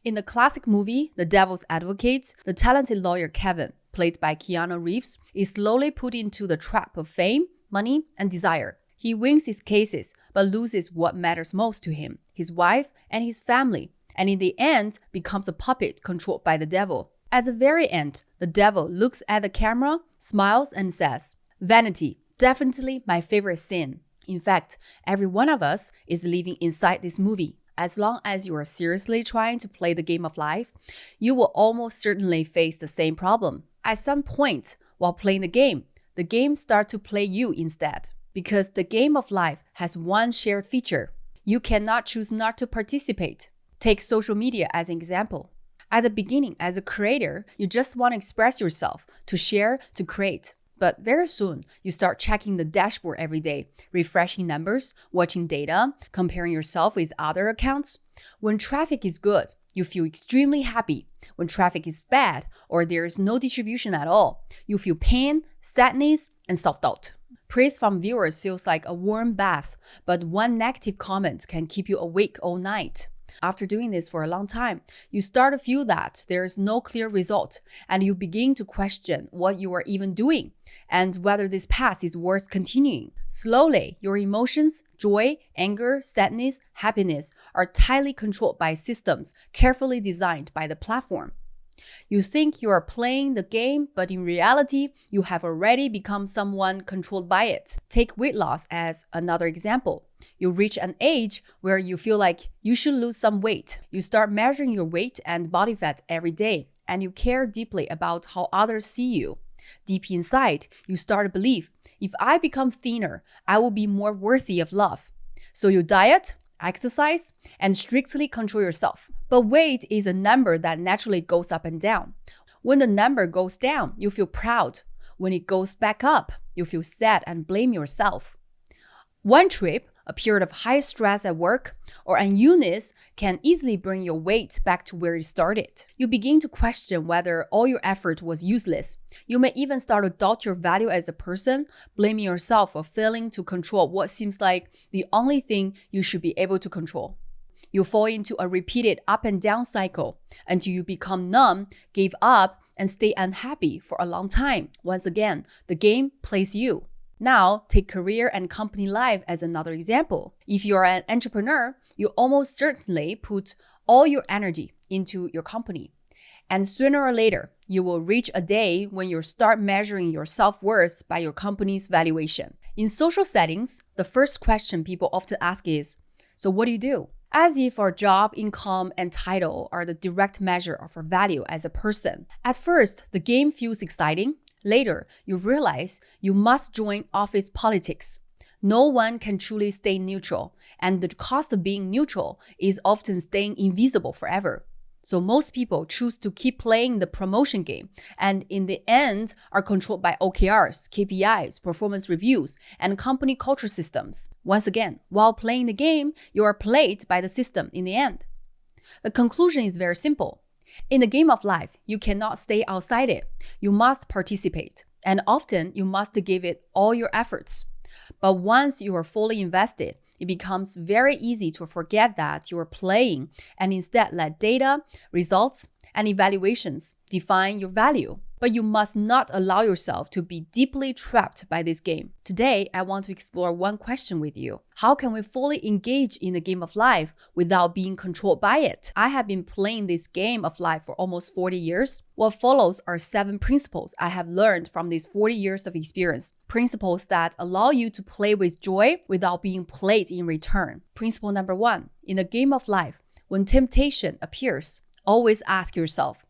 In the classic movie, The Devil's Advocate, the talented lawyer Kevin, played by Keanu Reeves, is slowly put into the trap of fame, money, and desire. He wins his cases, but loses what matters most to him, his wife and his family, and in the end becomes a puppet controlled by the devil. At the very end, the devil looks at the camera, smiles, and says, "Vanity, definitely my favorite sin." In fact, every one of us is living inside this movie. As long as you are seriously trying to play the game of life, you will almost certainly face the same problem. At some point, while playing the game starts to play you instead. Because the game of life has one shared feature. You cannot choose not to participate. Take social media as an example. At the beginning, as a creator, you just want to express yourself, to share, to create. But very soon, you start checking the dashboard every day, refreshing numbers, watching data, comparing yourself with other accounts. When traffic is good, you feel extremely happy. When traffic is bad or there is no distribution at all, you feel pain, sadness, and self-doubt. Praise from viewers feels like a warm bath, but one negative comment can keep you awake all night. After doing this for a long time, you start to feel that there is no clear result, and you begin to question what you are even doing and whether this path is worth continuing. Slowly, your emotions, joy, anger, sadness, happiness are tightly controlled by systems carefully designed by the platform. You think you are playing the game, but in reality, you have already become someone controlled by it. Take weight loss as another example. You reach an age where you feel like you should lose some weight. You start measuring your weight and body fat every day, and you care deeply about how others see you. Deep inside, you start to believe, if I become thinner, I will be more worthy of love. So you diet, exercise, and strictly control yourself. But weight is a number that naturally goes up and down. When the number goes down, you feel proud. When it goes back up, you feel sad and blame yourself. One trip, a period of high stress at work, or an illness can easily bring your weight back to where it started. You begin to question whether all your effort was useless. You may even start to doubt your value as a person, blaming yourself for failing to control what seems like the only thing you should be able to control. You fall into a repeated up and down cycle until you become numb, give up, and stay unhappy for a long time. Once again, the game plays you. Now, take career and company life as another example. If you are an entrepreneur, you almost certainly put all your energy into your company. And sooner or later, you will reach a day when you start measuring your self-worth by your company's valuation. In social settings, the first question people often ask is, so what do you do? As if our job, income, and title are the direct measure of our value as a person. At first, the game feels exciting. Later, you realize you must join office politics. No one can truly stay neutral, and the cost of being neutral is often staying invisible forever. So most people choose to keep playing the promotion game, and in the end are controlled by OKRs, KPIs, performance reviews, and company culture systems. Once again, while playing the game, you are played by the system in the end. The conclusion is very simple. In the game of life, you cannot stay outside it. You must participate, and often you must give it all your efforts. But once you are fully invested, it becomes very easy to forget that you are playing and instead let data, results, and evaluations define your value. But you must not allow yourself to be deeply trapped by this game. Today, I want to explore one question with you. How can we fully engage in the game of life without being controlled by it? I have been playing this game of life for almost 40 years. What follows are 7 principles I have learned from these 40 years of experience. Principles that allow you to play with joy without being played in return. Principle number 1. In the game of life, when temptation appears, always ask yourself,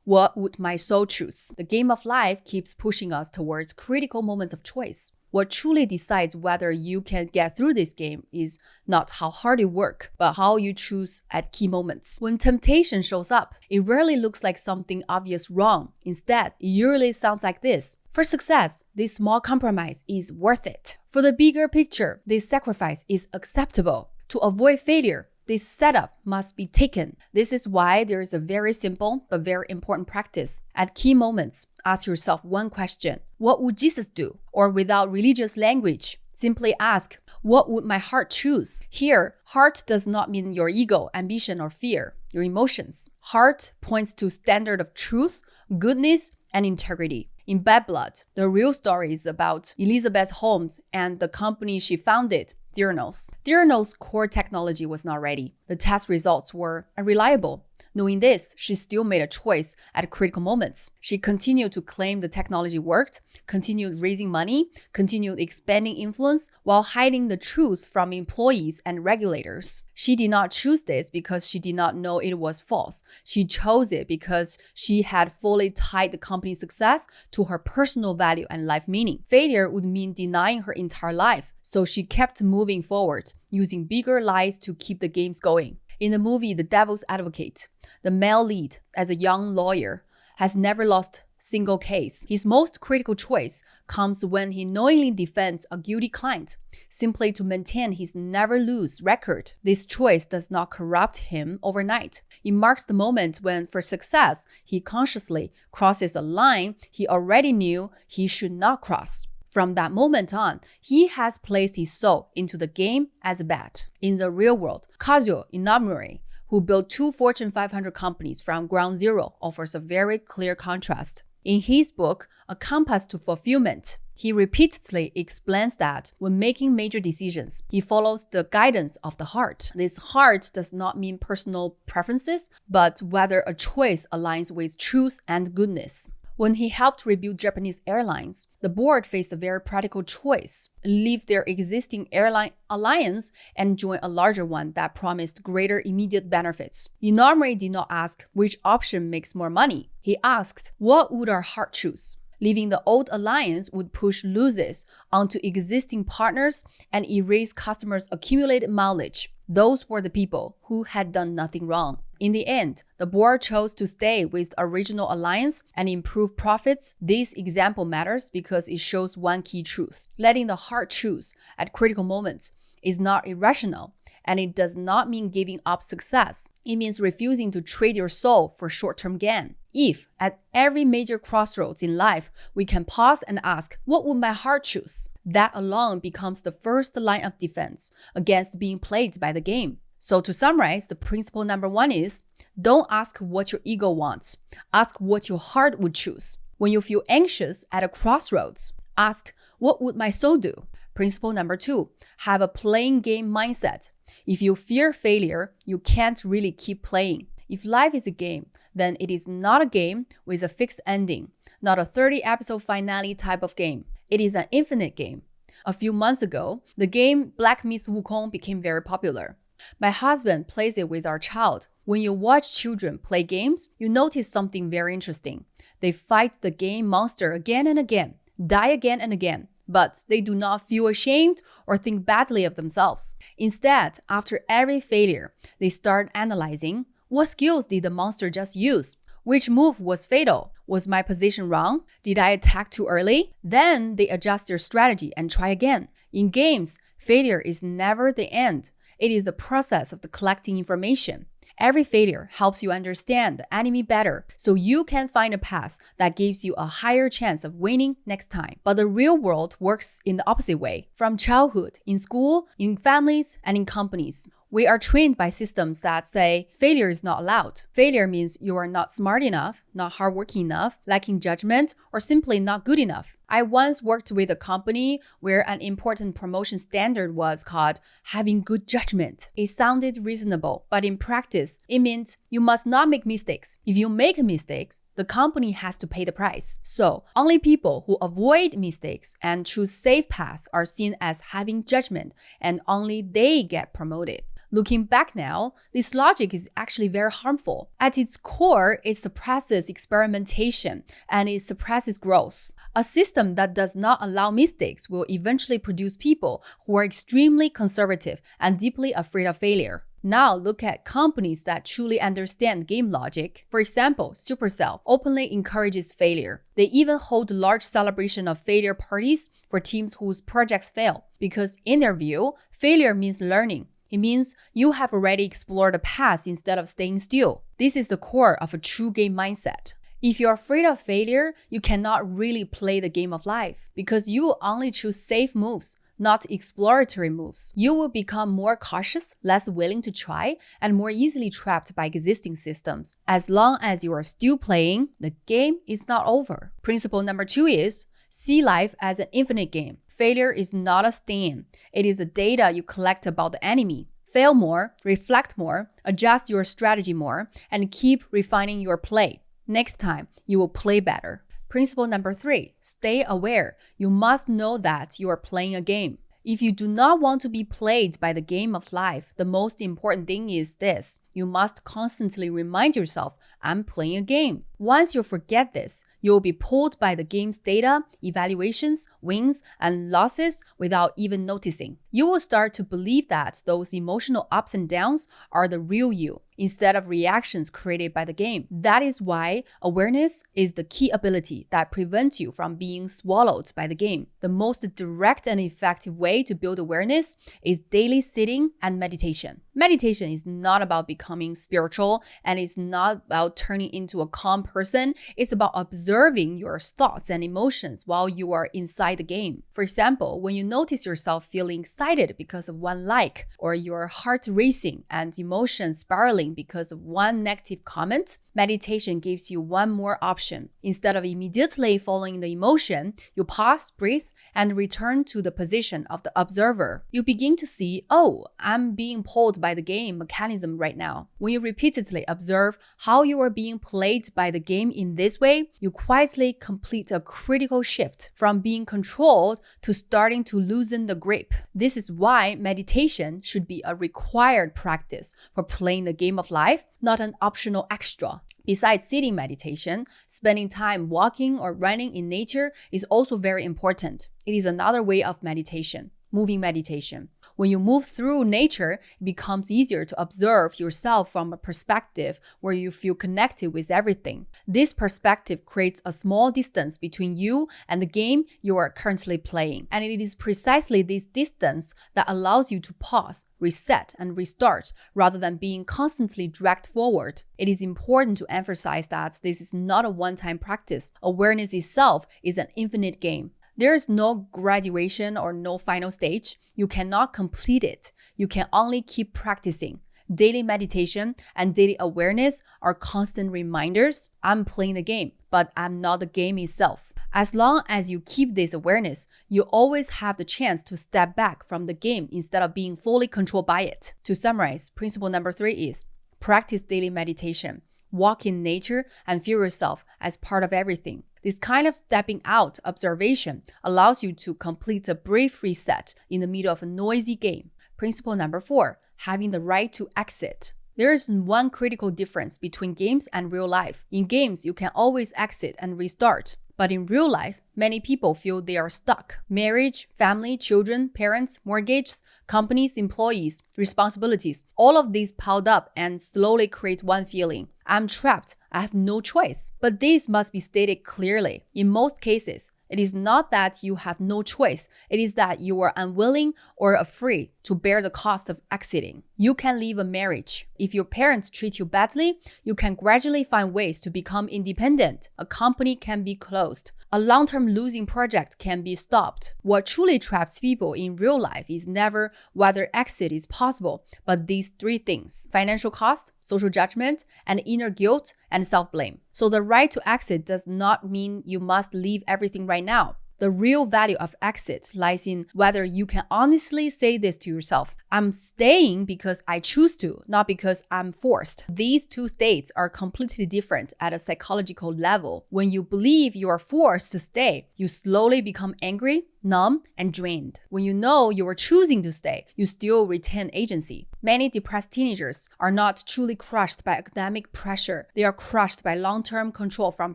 what would my soul choose? The game of life keeps pushing us towards critical moments of choice. What truly decides whether you can get through this game is not how hard you work, but how you choose at key moments. When temptation shows up, it rarely looks like something obvious wrong. Instead, it usually sounds like this. For success, this small compromise is worth it. For the bigger picture, this sacrifice is acceptable. To avoid failure, this setup must be taken. This is why there is a very simple but very important practice. At key moments, ask yourself one question. What would Jesus do? Or without religious language, simply ask, what would my heart choose? Here, heart does not mean your ego, ambition, or fear. your emotions. Heart points to standard of truth, goodness, and integrity. In Bad Blood, the real story is about Elizabeth Holmes and the company she founded, Theranos. Theranos' core technology was not ready. The test results were unreliable. Knowing this, she still made a choice at critical moments. She continued to claim the technology worked, continued raising money, continued expanding influence, while hiding the truth from employees and regulators. She did not choose this because she did not know it was false. She chose it because she had fully tied the company's success to her personal value and life meaning. Failure would mean denying her entire life, so she kept moving forward, using bigger lies to keep the games going. In the movie The Devil's Advocate, the male lead, as a young lawyer, has never lost a single case. His most critical choice comes when he knowingly defends a guilty client, simply to maintain his never-lose record. This choice does not corrupt him overnight. It marks the moment when, for success, he consciously crosses a line he already knew he should not cross. From that moment on, he has placed his soul into the game as a bet. In the real world, Kazuo Inamori, who built 2 Fortune 500 companies from ground zero, offers a very clear contrast. In his book, A Compass to Fulfillment, he repeatedly explains that when making major decisions, he follows the guidance of the heart. This heart does not mean personal preferences, but whether a choice aligns with truth and goodness. When he helped rebuild Japanese airlines, the board faced a very practical choice: leave their existing airline alliance and join a larger one that promised greater immediate benefits. Inamori did not ask which option makes more money. He asked, what would our heart choose? Leaving the old alliance would push losses onto existing partners and erase customers' accumulated mileage. Those were the people who had done nothing wrong. In the end, the board chose to stay with the original alliance and improve profits. This example matters because it shows one key truth. Letting the heart choose at critical moments is not irrational, and it does not mean giving up success. It means refusing to trade your soul for short-term gain. If, at every major crossroads in life, we can pause and ask, what would my heart choose? That alone becomes the first line of defense against being played by the game. So to summarize, the principle number 1 is, don't ask what your ego wants. Ask what your heart would choose. When you feel anxious at a crossroads, ask, what would my soul do? Principle number 2, have a playing game mindset. If you fear failure, you can't really keep playing. If life is a game, then it is not a game with a fixed ending, not a 30-episode finale type of game. It is an infinite game. A few months ago, the game Black meets Wukong became very popular. My husband plays it with our child. When you watch children play games, you notice something very interesting. They fight the game monster again and again, die again and again, but they do not feel ashamed or think badly of themselves. Instead, after every failure, they start analyzing, what skills did the monster just use? Which move was fatal? Was my position wrong? Did I attack too early? Then they adjust their strategy and try again. In games, failure is never the end. It is the process of collecting information. Every failure helps you understand the enemy better, so you can find a path that gives you a higher chance of winning next time. But the real world works in the opposite way. From childhood, in school, in families, and in companies, we are trained by systems that say failure is not allowed. Failure means you are not smart enough, not hardworking enough, lacking judgment, or simply not good enough. I once worked with a company where an important promotion standard was called having good judgment. It sounded reasonable, but in practice, it meant you must not make mistakes. If you make mistakes, the company has to pay the price. So, only people who avoid mistakes and choose safe paths are seen as having judgment, and only they get promoted. Looking back now, this logic is actually very harmful. At its core, it suppresses experimentation and it suppresses growth. A system that does not allow mistakes will eventually produce people who are extremely conservative and deeply afraid of failure. Now look at companies that truly understand game logic. For example, Supercell openly encourages failure. They even hold large celebration of failure parties for teams whose projects fail, because in their view, failure means learning. It means you have already explored the past instead of staying still. This is the core of a true game mindset. If you're afraid of failure, you cannot really play the game of life because you will only choose safe moves, not exploratory moves. You will become more cautious, less willing to try, and more easily trapped by existing systems. As long as you are still playing, the game is not over. Principle number 2 is see life as an infinite game. Failure is not a stain. It is the data you collect about the enemy. Fail more, reflect more, adjust your strategy more, and keep refining your play. Next time, you will play better. Principle number 3, stay aware. You must know that you are playing a game. If you do not want to be played by the game of life, the most important thing is this. You must constantly remind yourself, I'm playing a game. Once you forget this, you will be pulled by the game's data, evaluations, wins, and losses without even noticing. You will start to believe that those emotional ups and downs are the real you, instead of reactions created by the game. That is why awareness is the key ability that prevents you from being swallowed by the game. The most direct and effective way to build awareness is daily sitting and meditation. Meditation is not about becoming spiritual, and it's not about turning into a calm person. It's about observing your thoughts and emotions while you are inside the game. For example, when you notice yourself feeling excited because of one like, or your heart racing and emotions spiraling because of one negative comment, meditation gives you one more option. Instead of immediately following the emotion, you pause, breathe, and return to the position of the observer. You begin to see, oh, I'm being pulled by the game mechanism right now. When you repeatedly observe how you are being played by the game in this way, you quietly complete a critical shift from being controlled to starting to loosen the grip. This is why meditation should be a required practice for playing the game of life, not an optional extra. Besides sitting meditation, spending time walking or running in nature is also very important. It is another way of meditation, moving meditation. When you move through nature, it becomes easier to observe yourself from a perspective where you feel connected with everything. This perspective creates a small distance between you and the game you are currently playing. And it is precisely this distance that allows you to pause, reset, and restart rather than being constantly dragged forward. It is important to emphasize that this is not a one-time practice. Awareness itself is an infinite game. There is no graduation or no final stage. You cannot complete it. You can only keep practicing. Daily meditation and daily awareness are constant reminders. I'm playing the game, but I'm not the game itself. As long as you keep this awareness, you always have the chance to step back from the game instead of being fully controlled by it. To summarize, principle number 3 is practice daily meditation. Walk in nature and feel yourself as part of everything. This kind of stepping out observation allows you to complete a brief reset in the middle of a noisy game. Principle number 4, having the right to exit. There is one critical difference between games and real life. In games, you can always exit and restart. But in real life, many people feel they are stuck. Marriage, family, children, parents, mortgages, companies, employees, responsibilities, all of these piled up and slowly create one feeling. I'm trapped. I have no choice. But this must be stated clearly. In most cases, it is not that you have no choice. It is that you are unwilling or afraid to bear the cost of exiting. You can leave a marriage. If your parents treat you badly, you can gradually find ways to become independent. A company can be closed. A long-term losing project can be stopped. What truly traps people in real life is never whether exit is possible, but these 3 things: financial cost, social judgment, and inner guilt and self-blame. So the right to exit does not mean you must leave everything right now. The real value of exit lies in whether you can honestly say this to yourself. I'm staying because I choose to, not because I'm forced. These 2 states are completely different at a psychological level. When you believe you are forced to stay, you slowly become angry, numb, and drained. When you know you are choosing to stay, you still retain agency. Many depressed teenagers are not truly crushed by academic pressure. They are crushed by long-term control from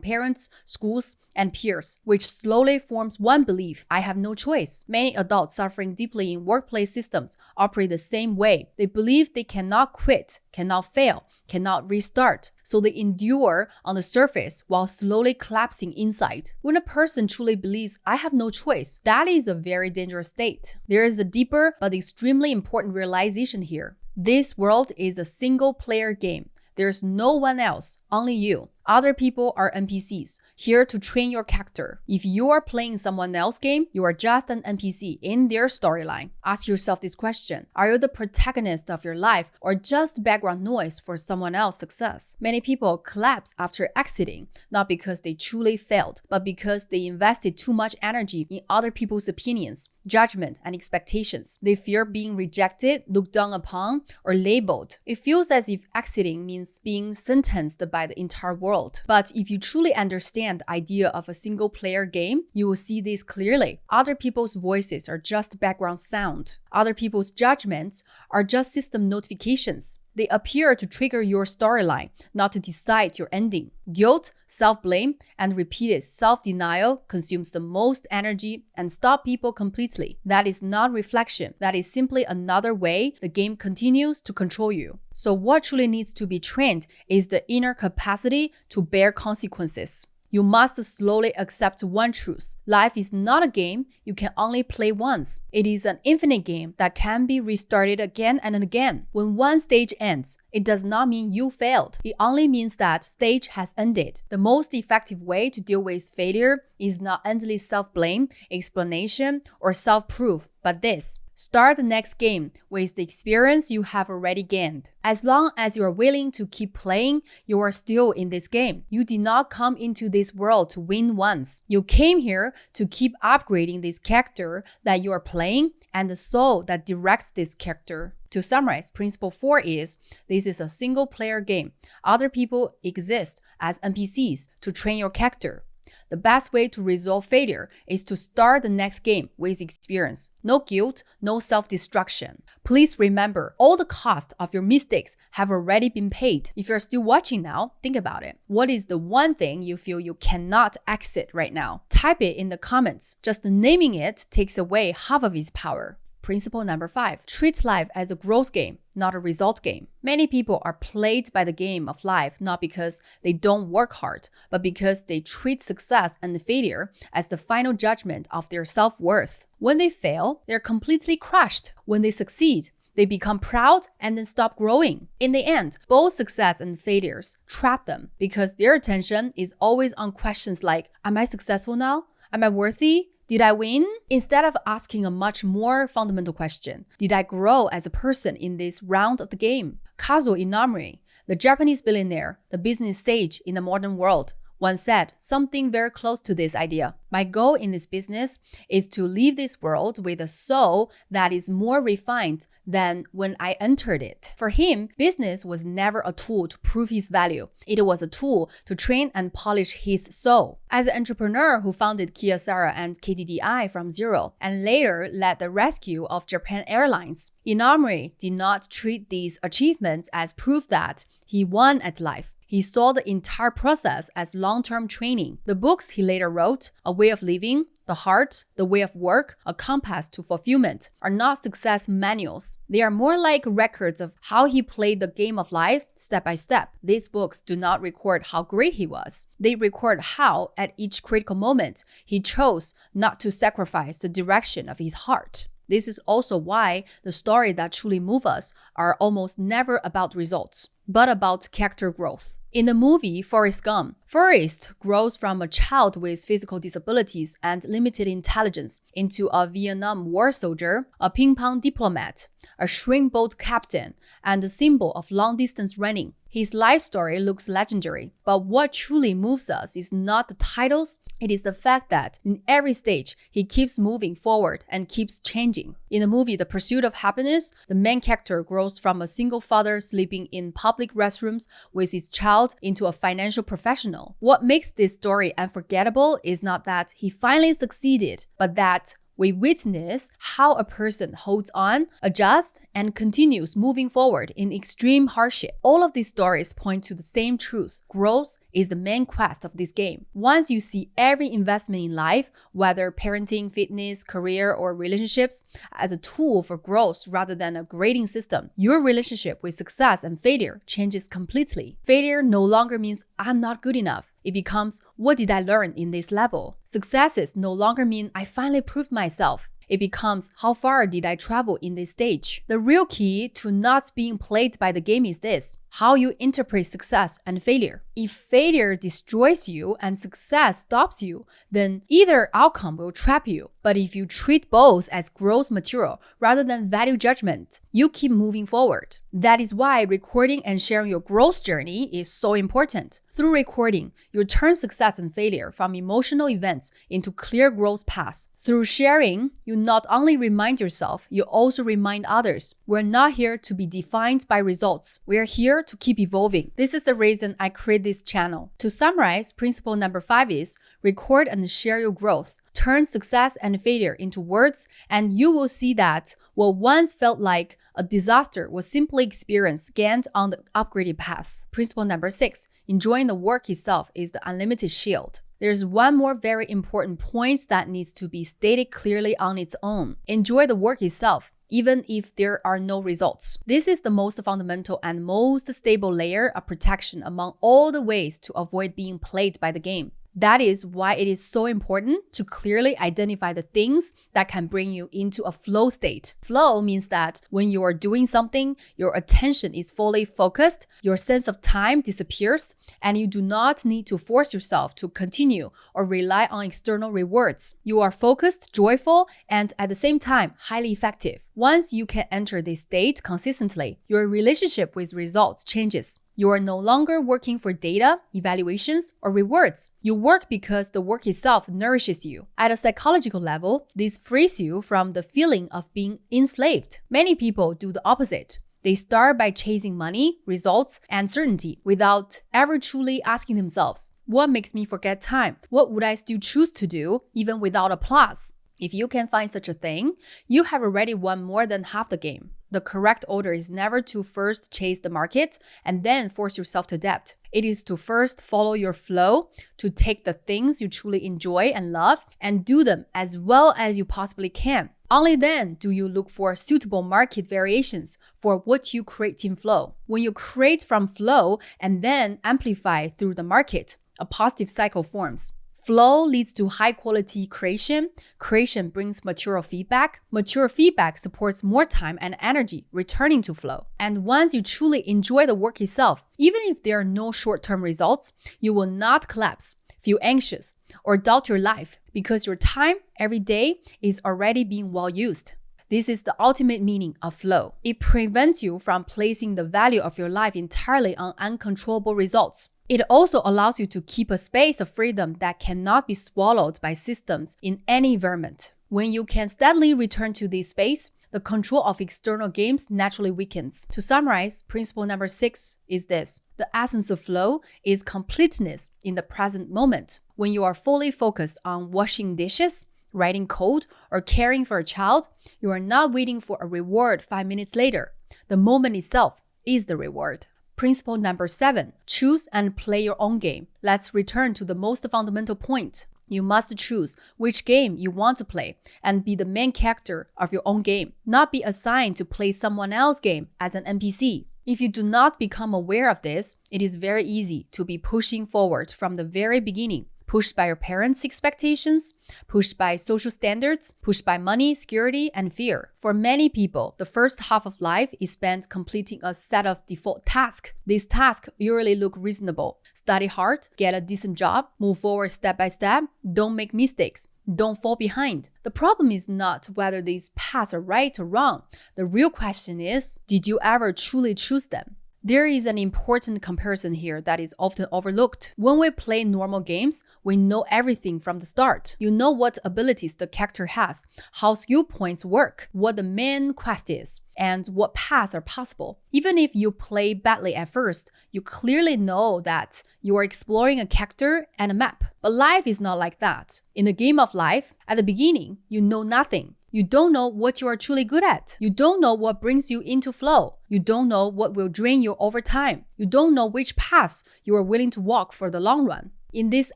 parents, schools, and peers, which slowly forms one belief: I have no choice. Many adults suffering deeply in workplace systems operate the same way. They believe they cannot quit, cannot fail, cannot restart. So they endure on the surface while slowly collapsing inside. When a person truly believes I have no choice, that is a very dangerous state. There is a deeper but extremely important realization here. This world is a single-player game. There's no one else, only you. Other people are NPCs, here to train your character. If you are playing someone else's game, you are just an NPC in their storyline. Ask yourself this question. Are you the protagonist of your life or just background noise for someone else's success? Many people collapse after exiting, not because they truly failed, but because they invested too much energy in other people's opinions, judgment, and expectations. They fear being rejected, looked down upon, or labeled. It feels as if exiting means being sentenced by the entire world. But if you truly understand the idea of a single-player game, you will see this clearly. Other people's voices are just background sound. Other people's judgments are just system notifications. They appear to trigger your storyline, not to decide your ending. Guilt, self-blame, and repeated self-denial consumes the most energy and stop people completely. That is not reflection. That is simply another way the game continues to control you. So what truly needs to be trained is the inner capacity to bear consequences. You must slowly accept one truth. Life is not a game you can only play once. It is an infinite game that can be restarted again and again. When one stage ends, it does not mean you failed. It only means that stage has ended. The most effective way to deal with failure is not endless self-blame, explanation, or self-proof, but this. Start the next game with the experience you have already gained. As long as you are willing to keep playing, you are still in this game. You did not come into this world to win once. You came here to keep upgrading this character that you are playing and the soul that directs this character. To summarize, principle 4 is, this is a single-player game. Other people exist as NPCs to train your character. The best way to resolve failure is to start the next game with experience. No guilt, no self-destruction. Please remember, all the cost of your mistakes have already been paid. If you're still watching now, think about it. What is the one thing you feel you cannot exit right now? Type it in the comments. Just naming it takes away half of its power. Principle number 5, treat life as a growth game, not a result game. Many people are plagued by the game of life not because they don't work hard, but because they treat success and failure as the final judgment of their self-worth. When they fail, they're completely crushed. When they succeed, they become proud and then stop growing. In the end, both success and failures trap them because their attention is always on questions like, am I successful now? Am I worthy? Did I win? Instead of asking a much more fundamental question, did I grow as a person in this round of the game? Kazuo Inamori, the Japanese billionaire, the business sage in the modern world, once said something very close to this idea. My goal in this business is to leave this world with a soul that is more refined than when I entered it. For him, business was never a tool to prove his value. It was a tool to train and polish his soul. As an entrepreneur who founded Kyocera and KDDI from zero, and later led the rescue of Japan Airlines, Inamori did not treat these achievements as proof that he won at life. He saw the entire process as long-term training. The books he later wrote, A Way of Living, The Heart, The Way of Work, A Compass to Fulfillment, are not success manuals. They are more like records of how he played the game of life step by step. These books do not record how great he was. They record how, at each critical moment, he chose not to sacrifice the direction of his heart. This is also why the stories that truly move us are almost never about results, but about character growth. In the movie Forrest Gump, Forrest grows from a child with physical disabilities and limited intelligence into a Vietnam War soldier, a ping-pong diplomat, a shrimp boat captain, and a symbol of long-distance running. His life story looks legendary, but what truly moves us is not the titles, it is the fact that in every stage, he keeps moving forward and keeps changing. In the movie The Pursuit of Happiness, the main character grows from a single father sleeping in public restrooms with his child into a financial professional. What makes this story unforgettable is not that he finally succeeded, but that we witness how a person holds on, adjusts, and continues moving forward in extreme hardship. All of these stories point to the same truth. Growth is the main quest of this game. Once you see every investment in life, whether parenting, fitness, career, or relationships, as a tool for growth rather than a grading system, your relationship with success and failure changes completely. Failure no longer means I'm not good enough. It becomes, what did I learn in this level? Successes no longer mean I finally proved myself. it becomes how far did I travel in this stage? The real key to not being played by the game is this: how you interpret success and failure. If failure destroys you and success stops you, then either outcome will trap you. But if you treat both as growth material rather than value judgment, you keep moving forward. That is why recording and sharing your growth journey is so important. Through recording, you turn success and failure from emotional events into clear growth paths. Through sharing, you not only remind yourself, you also remind others. We're not here to be defined by results. We're here to keep evolving. This is the reason I create this channel. To summarize, principle number 5 is record and share your growth. Turn success and failure into words, and you will see that what once felt like a disaster was simply experience gained on the upgraded path. Principle number 6, enjoying the work itself is the unlimited shield. There's one more very important point that needs to be stated clearly on its own. Enjoy the work itself, even if there are no results. This is the most fundamental and most stable layer of protection among all the ways to avoid being played by the game. That is why it is so important to clearly identify the things that can bring you into a flow state. Flow means that when you are doing something, your attention is fully focused, your sense of time disappears, and you do not need to force yourself to continue or rely on external rewards. You are focused, joyful, and at the same time, highly effective. Once you can enter this state consistently, your relationship with results changes. You are no longer working for data, evaluations, or rewards. You work because the work itself nourishes you. At a psychological level, this frees you from the feeling of being enslaved. Many people do the opposite. They start by chasing money, results, and certainty without ever truly asking themselves, what makes me forget time? What would I still choose to do even without applause? If you can find such a thing, you have already won more than half the game. The correct order is never to first chase the market and then force yourself to adapt. It is to first follow your flow, to take the things you truly enjoy and love and do them as well as you possibly can. Only then do you look for suitable market variations for what you create in flow. When you create from flow and then amplify through the market, a positive cycle forms. Flow leads to high-quality creation. Creation brings material feedback. Material feedback supports more time and energy returning to flow. And once you truly enjoy the work itself, even if there are no short-term results, you will not collapse, feel anxious, or doubt your life because your time every day is already being well used. This is the ultimate meaning of flow. It prevents you from placing the value of your life entirely on uncontrollable results. It also allows you to keep a space of freedom that cannot be swallowed by systems in any environment. When you can steadily return to this space, the control of external games naturally weakens. To summarize, principle number 6 is this. The essence of flow is completeness in the present moment. When you are fully focused on washing dishes, writing code, or caring for a child, you are not waiting for a reward 5 minutes later. The moment itself is the reward. Principle number 7, choose and play your own game. Let's return to the most fundamental point. You must choose which game you want to play and be the main character of your own game, not be assigned to play someone else's game as an NPC. If you do not become aware of this, it is very easy to be pushing forward from the very beginning. Pushed by your parents' expectations, pushed by social standards, pushed by money, security, and fear. For many people, the first half of life is spent completing a set of default tasks. These tasks usually look reasonable. Study hard, get a decent job, move forward step by step, don't make mistakes, don't fall behind. The problem is not whether these paths are right or wrong. The real question is, did you ever truly choose them? There is an important comparison here that is often overlooked. When we play normal games, we know everything from the start. You know what abilities the character has, how skill points work, what the main quest is, and what paths are possible. Even if you play badly at first, you clearly know that you are exploring a character and a map. But life is not like that. In the game of life, at the beginning, you know nothing. You don't know what you are truly good at. You don't know what brings you into flow. You don't know what will drain you over time. You don't know which paths you are willing to walk for the long run. In this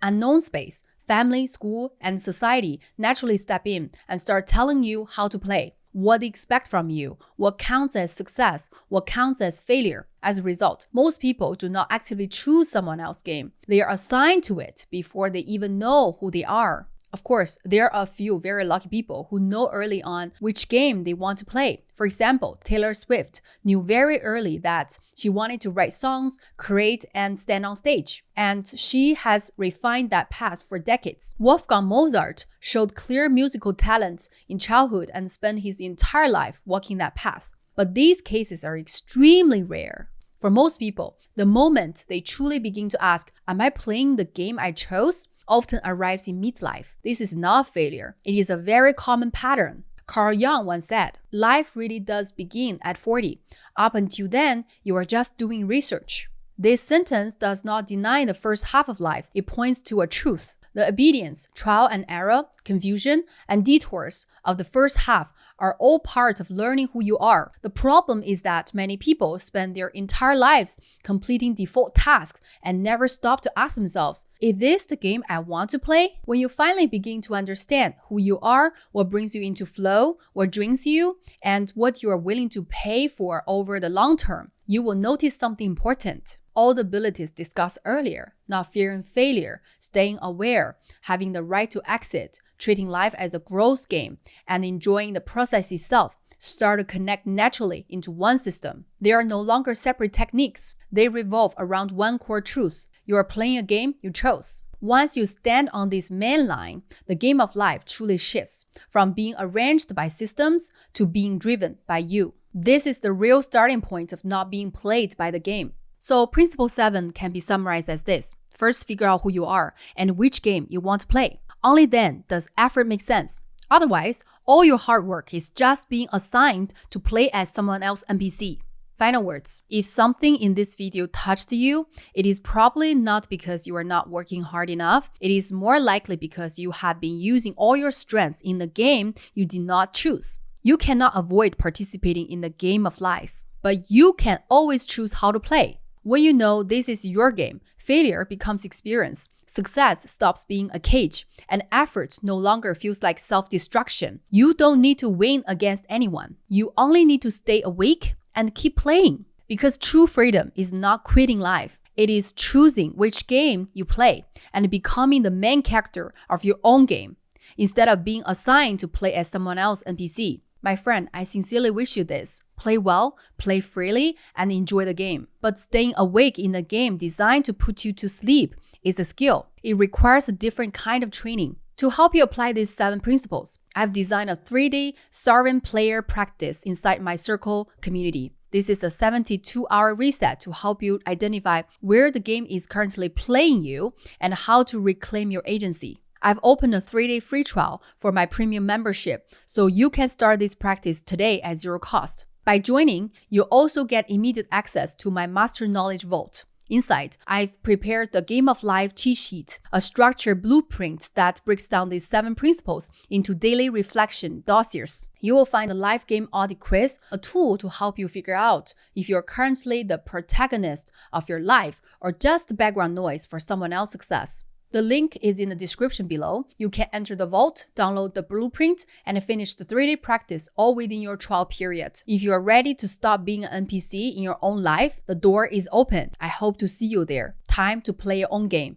unknown space, family, school, and society naturally step in and start telling you how to play, what they expect from you, what counts as success, what counts as failure. As a result, most people do not actively choose someone else's game. They are assigned to it before they even know who they are. Of course, there are a few very lucky people who know early on which game they want to play. For example, Taylor Swift knew very early that she wanted to write songs, create, and stand on stage. And she has refined that path for decades. Wolfgang Mozart showed clear musical talent in childhood and spent his entire life walking that path. But these cases are extremely rare. For most people, the moment they truly begin to ask, am I playing the game I chose? Often arrives in midlife. This is not failure. It is a very common pattern. Carl Jung once said, life really does begin at 40. Up until then, you are just doing research. This sentence does not deny the first half of life. It points to a truth. The obedience, trial and error, confusion, and detours of the first half are all part of learning who you are. The problem is that many people spend their entire lives completing default tasks and never stop to ask themselves, is this the game I want to play? When you finally begin to understand who you are, what brings you into flow, what drains you, and what you are willing to pay for over the long term, you will notice something important. All the abilities discussed earlier, not fearing failure, staying aware, having the right to exit, treating life as a growth game, and enjoying the process itself, start to connect naturally into one system. They are no longer separate techniques. They revolve around one core truth. You are playing a game you chose. Once you stand on this main line, the game of life truly shifts from being arranged by systems to being driven by you. This is the real starting point of not being played by the game. So principle 7 can be summarized as this. First, figure out who you are and which game you want to play. Only then does effort make sense. Otherwise, all your hard work is just being assigned to play as someone else's NPC. Final words. If something in this video touched you, it is probably not because you are not working hard enough. It is more likely because you have been using all your strengths in the game you did not choose. You cannot avoid participating in the game of life, but you can always choose how to play. When you know this is your game, failure becomes experience. Success stops being a cage, and effort no longer feels like self-destruction. You don't need to win against anyone. You only need to stay awake and keep playing. Because true freedom is not quitting life. It is choosing which game you play and becoming the main character of your own game, instead of being assigned to play as someone else's NPC. My friend, I sincerely wish you this. Play well, play freely, and enjoy the game. But staying awake in a game designed to put you to sleep is a skill. It requires a different kind of training. To help you apply these 7 principles, I've designed a 3-day sovereign player practice inside my Circle community. This is a 72-hour reset to help you identify where the game is currently playing you and how to reclaim your agency. I've opened a 3-day free trial for my premium membership, so you can start this practice today at 0 cost. By joining, you also get immediate access to my Master Knowledge Vault. Inside, I've prepared the Game of Life cheat sheet, a structured blueprint that breaks down these 7 principles into daily reflection dossiers. You will find the Life Game Audit quiz, a tool to help you figure out if you're currently the protagonist of your life or just background noise for someone else's success. The link is in the description below. You can enter the vault, download the blueprint, and finish the 3-day practice all within your trial period. If you are ready to stop being an NPC in your own life, the door is open. I hope to see you there. Time to play your own game.